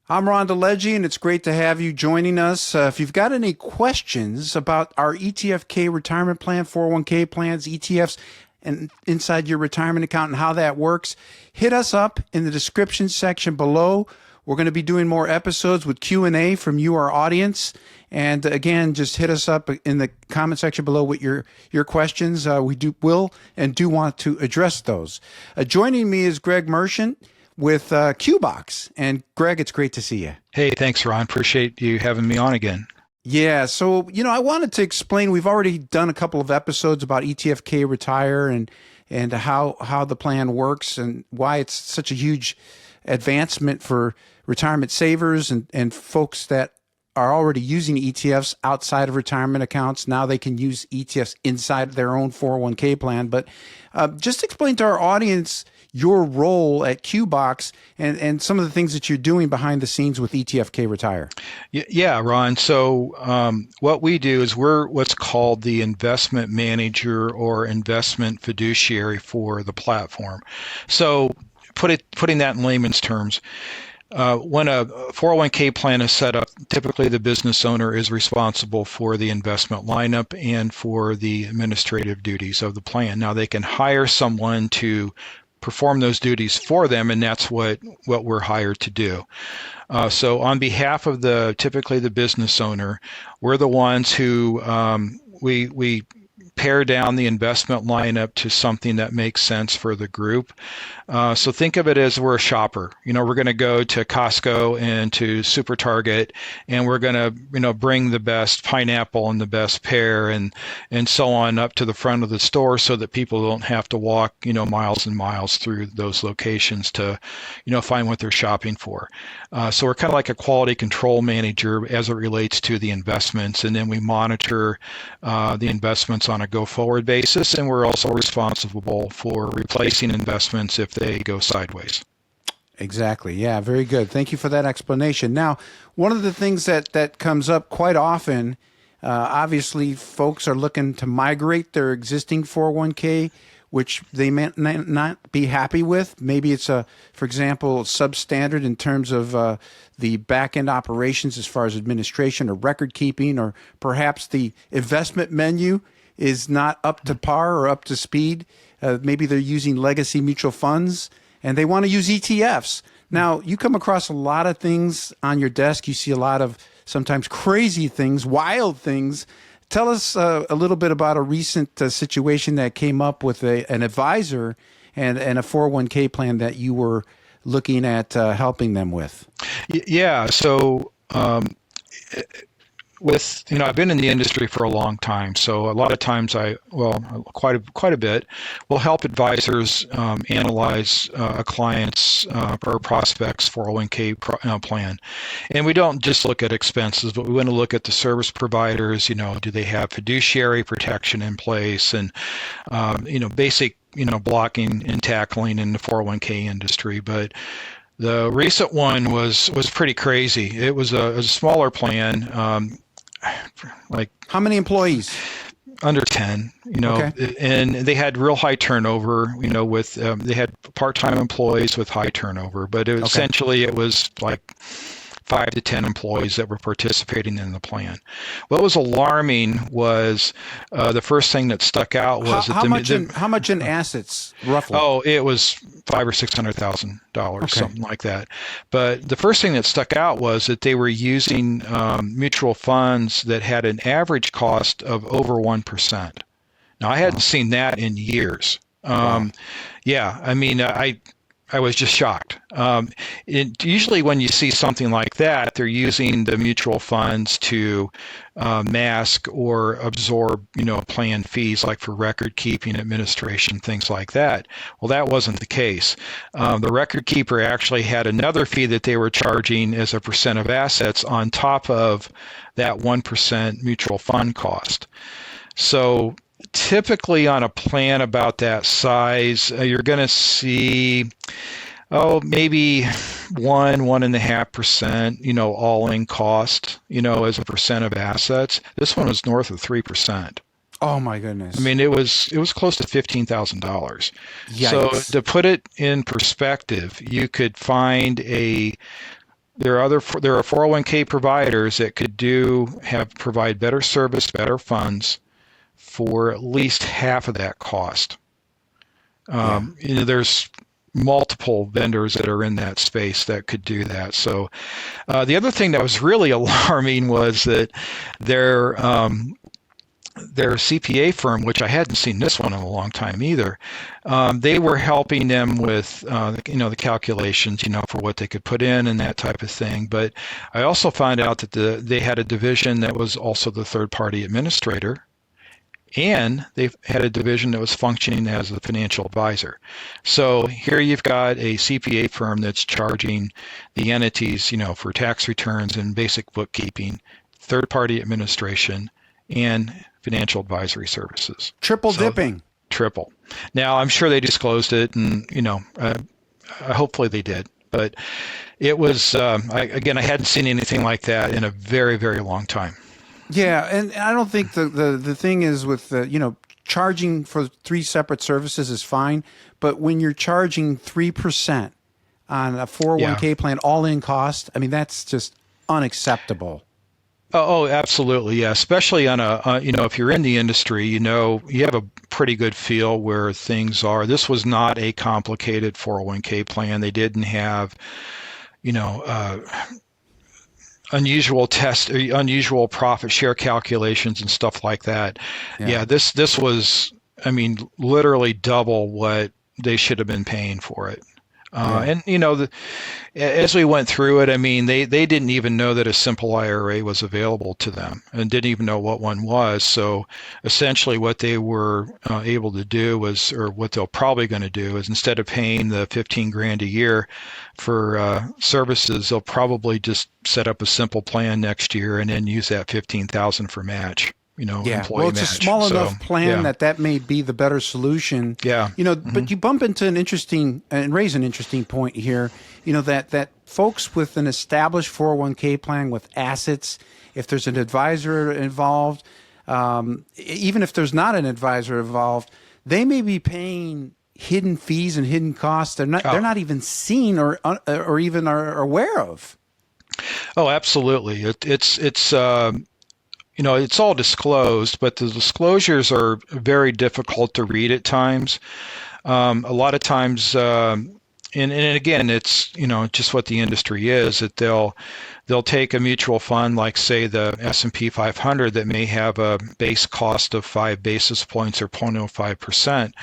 I'm Ron DeLegge, and it's great to have you joining us. If you've got any questions about our ETFK retirement plan, 401k plans, ETFs, and inside your retirement account and how that works, hit us up in the description section below. We're going to be doing more episodes with Q&A from you, our audience. And again, just hit us up in the comment section below with your questions. We will want to address those. Joining me is Greg Moerchen with QBOX. And Greg, it's great to see you. Hey, thanks, Ron. Appreciate you having me on again. Yeah, so, I wanted to explain, we've already done a couple of episodes about ETFK Retire and how the plan works and why it's such a huge advancement for retirement savers and folks that are already using ETFs outside of retirement accounts. Now they can use ETFs inside their own 401k plan. But just explain to our audience your role at QBOX and some of the things that you're doing behind the scenes with ETFK Retire. Yeah, Ron. So what we do is we're what's called the investment manager or investment fiduciary for the platform. So putting that in layman's terms, when a 401k plan is set up, typically the business owner is responsible for the investment lineup and for the administrative duties of the plan. Now they can hire someone to perform those duties for them, and that's what we're hired to do. So on behalf of typically the business owner, we're the ones who we pare down the investment lineup to something that makes sense for the group. So think of it as we're a shopper. We're going to go to Costco and to Super Target, and we're going to bring the best pineapple and the best pear and so on up to the front of the store so that people don't have to walk miles and miles through those locations to find what they're shopping for. So we're kind of like a quality control manager as it relates to the investments, and then we monitor the investments on a go-forward basis, and we're also responsible for replacing investments if they go sideways. Exactly. Yeah, very good. Thank you for that explanation. Now, one of the things that comes up quite often, obviously, folks are looking to migrate their existing 401k, which they may not be happy with. Maybe it's, for example, substandard in terms of the back-end operations as far as administration or record keeping, or perhaps the investment menu is not up to par or up to speed. Maybe they're using legacy mutual funds and they want to use ETFs. Now, you come across a lot of things on your desk. You see a lot of sometimes crazy things, wild things. Tell us a little bit about a recent situation that came up with an advisor and a 401k plan that you were looking at helping them with. Yeah. So, I've been in the industry for a long time, so a lot of times quite a bit, will help advisors analyze a client's or prospect's 401k plan. And we don't just look at expenses, but we want to look at the service providers. Do they have fiduciary protection in place, and basic blocking and tackling in the 401k industry. But the recent one was pretty crazy. It was a smaller plan. Like how many employees? Under 10, okay. And they had real high turnover, with they had part-time employees with high turnover, but essentially it was like 5 to 10 employees that were participating in the plan. What was alarming was the first thing that stuck out was how much in assets roughly? Oh, it was $500,000 or $600,000, something like that. But the first thing that stuck out was that they were using mutual funds that had an average cost of over 1%. Now, I hadn't seen that in years. Wow. Yeah, I mean, I was just shocked. Usually when you see something like that, they're using the mutual funds to mask or absorb, plan fees like for record keeping, administration, things like that. Well, that wasn't the case. The record keeper actually had another fee that they were charging as a percent of assets on top of that 1% mutual fund cost. So typically on a plan about that size, you're going to see, maybe 1.5%, all in cost, as a percent of assets. This one was north of 3%. Oh my goodness. I mean, it was close to $15,000. Yikes. So to put it in perspective, you could find a there are 401k providers that could provide better service, better funds for at least half of that cost. There's multiple vendors that are in that space that could do that. So the other thing that was really alarming was that their CPA firm, which I hadn't seen this one in a long time either, they were helping them with the calculations, for what they could put in and that type of thing. But I also found out that they had a division that was also the third-party administrator, and they had a division that was functioning as a financial advisor. So here you've got a CPA firm that's charging the entities, for tax returns and basic bookkeeping, third-party administration, and financial advisory services. Triple dipping. Triple. Now, I'm sure they disclosed it, and hopefully they did. But it was, I hadn't seen anything like that in a very, very long time. Yeah, and I don't think the thing is with charging for 3 separate services is fine, but when you're charging 3% on a 401k plan, all-in cost, I mean, that's just unacceptable. Oh, absolutely, yeah. Especially on if you're in the industry, you have a pretty good feel where things are. This was not a complicated 401k plan. They didn't have, unusual profit share calculations and stuff like that. Yeah, this was, literally double what they should have been paying for it. And as we went through it, they didn't even know that a simple IRA was available to them, and didn't even know what one was. So essentially, what they were able to do was, or what they're probably going to do, is instead of paying the $15,000 a year for services, they'll probably just set up a simple plan next year and then use that $15,000 for match. Employee it's match. A small enough plan that may be the better solution. Yeah. But you bump into an interesting and raise an interesting point here. That folks with an established 401k plan with assets, if there's an advisor involved, even if there's not an advisor involved, they may be paying hidden fees and hidden costs. They're not even seen or even are aware of. Oh, absolutely. It's all disclosed, but the disclosures are very difficult to read at times. A lot of times, and again, it's just what the industry is. That they'll take a mutual fund like, say, the S&P 500 that may have a base cost of 5 basis points or 0.05%,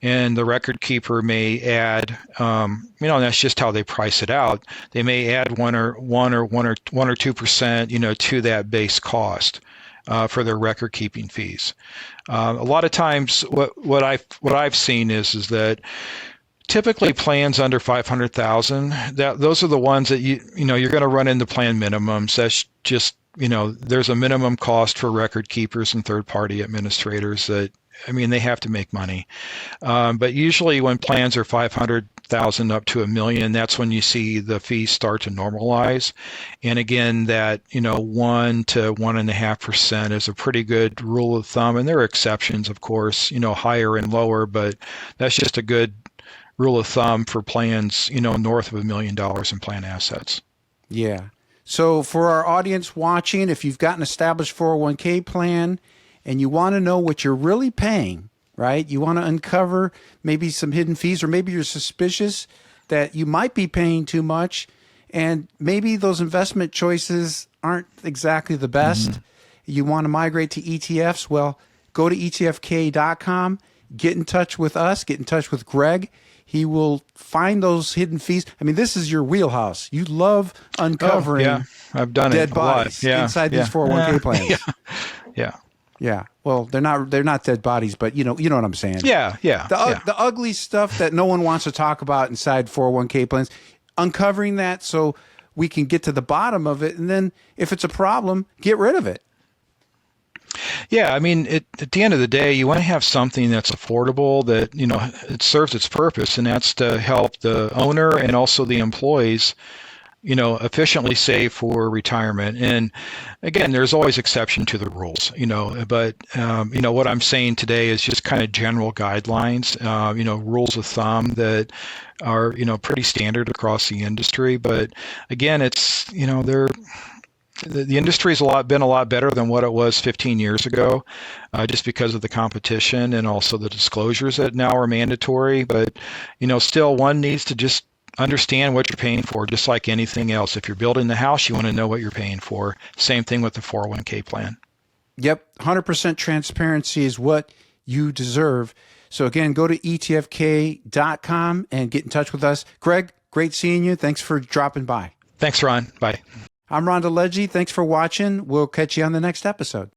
and the record keeper may add, and that's just how they price it out. They may add 1 or 2%, to that base cost. For their record keeping fees. A lot of times what I've seen is that typically plans under 500,000, those are the ones that you're going to run into plan minimums. That's just, there's a minimum cost for record keepers and third party administrators that, they have to make money. But usually when plans are 500,000 up to $1 million, that's when you see the fees start to normalize. And again, that 1 to 1.5% is a pretty good rule of thumb. And there are exceptions, of course, higher and lower, but that's just a good rule of thumb for plans, north of $1 million in plan assets. Yeah. So for our audience watching, if you've got an established 401k plan and you want to know what you're really paying, right? You want to uncover maybe some hidden fees, or maybe you're suspicious that you might be paying too much, and maybe those investment choices aren't exactly the best. Mm-hmm. You want to migrate to ETFs? Well, go to ETFK.com, get in touch with us, get in touch with Greg. He will find those hidden fees. This is your wheelhouse. You love uncovering I've done dead it bodies inside these 401k plans. Yeah. Well, they're not dead bodies, but you know what I'm saying. The ugly stuff that no one wants to talk about inside 401k plans, uncovering that so we can get to the bottom of it, and then if it's a problem, get rid of it. Yeah, at the end of the day, you want to have something that's affordable, that it serves its purpose, and that's to help the owner and also the employees efficiently save for retirement. And again, there's always exception to the rules, but what I'm saying today is just kind of general guidelines, rules of thumb that are, pretty standard across the industry. But again, it's, the industry has been a lot better than what it was 15 years ago, just because of the competition and also the disclosures that now are mandatory. But, still one needs to just understand what you're paying for, just like anything else. If you're building the house, you want to know what you're paying for. Same thing with the 401k plan. Yep. 100% transparency is what you deserve. So again, go to etfk.com and get in touch with us. Greg, great seeing you. Thanks for dropping by. Thanks, Ron. Bye. I'm Ron DeLegge. Thanks for watching. We'll catch you on the next episode.